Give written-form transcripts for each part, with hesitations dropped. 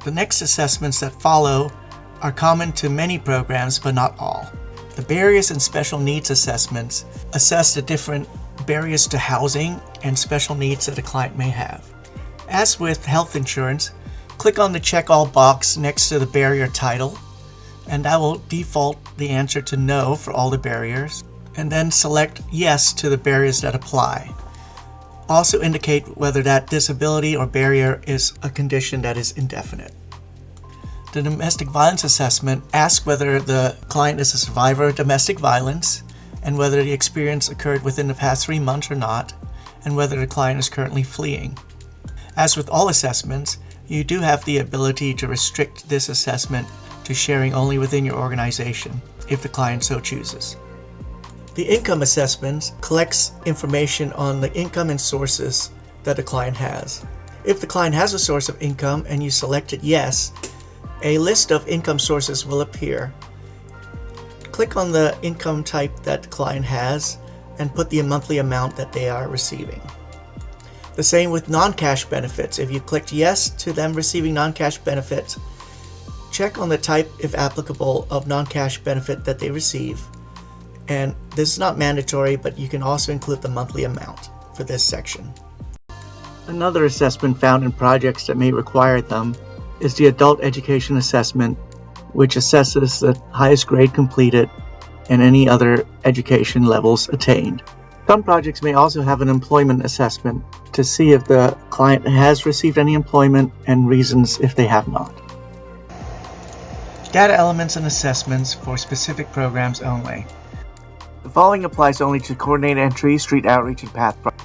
The next assessments that follow are common to many programs, but not all. The barriers and special needs assessments assess the different barriers to housing and special needs that a client may have. As with health insurance, click on the Check All box next to the barrier title, and that will default the answer to no for all the barriers, and then select yes to the barriers that apply. Also indicate whether that disability or barrier is a condition that is indefinite. The domestic violence assessment asks whether the client is a survivor of domestic violence and whether the experience occurred within the past 3 months or not, and whether the client is currently fleeing. As with all assessments, you do have the ability to restrict this assessment to sharing only within your organization, if the client so chooses. The income assessment collects information on the income and sources that the client has. If the client has a source of income and you selected yes, a list of income sources will appear. Click on the income type that the client has and put the monthly amount that they are receiving. The same with non-cash benefits. If you clicked yes to them receiving non-cash benefits, check on the type, if applicable, of non-cash benefit that they receive. And this is not mandatory, but you can also include the monthly amount for this section. Another assessment found in projects that may require them is the Adult Education Assessment, which assesses the highest grade completed and any other education levels attained. Some projects may also have an employment assessment to see if the client has received any employment and reasons if they have not. Data elements and assessments for specific programs only. The following applies only to coordinated entry, street outreach, and path programs.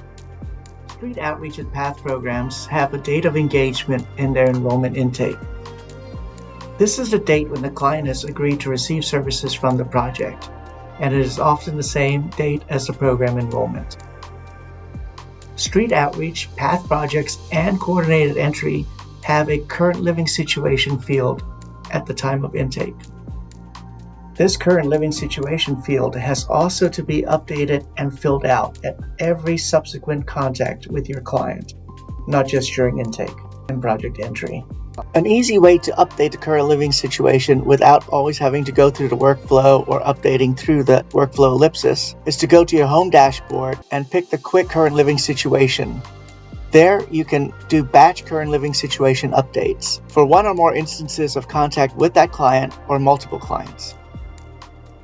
Street outreach and path programs have a date of engagement in their enrollment intake. This is the date when the client has agreed to receive services from the project, and it is often the same date as the program enrollment. Street outreach, path projects, and coordinated entry have a current living situation field at the time of intake. This current living situation field has also to be updated and filled out at every subsequent contact with your client, not just during intake and project entry. An easy way to update the current living situation without always having to go through the workflow or updating through the workflow ellipsis is to go to your home dashboard and pick the Quick Current Living Situation. There, you can do batch current living situation updates for one or more instances of contact with that client or multiple clients.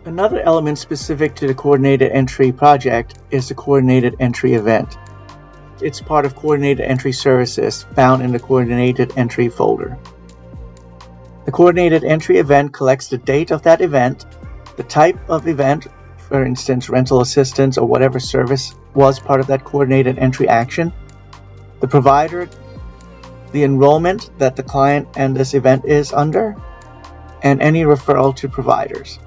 Another element specific to the coordinated entry project is the coordinated entry event. It's part of coordinated entry services found in the coordinated entry folder. The coordinated entry event collects the date of that event, the type of event, for instance rental assistance or whatever service was part of that coordinated entry action, the provider, the enrollment that the client and this event is under, and any referral to providers.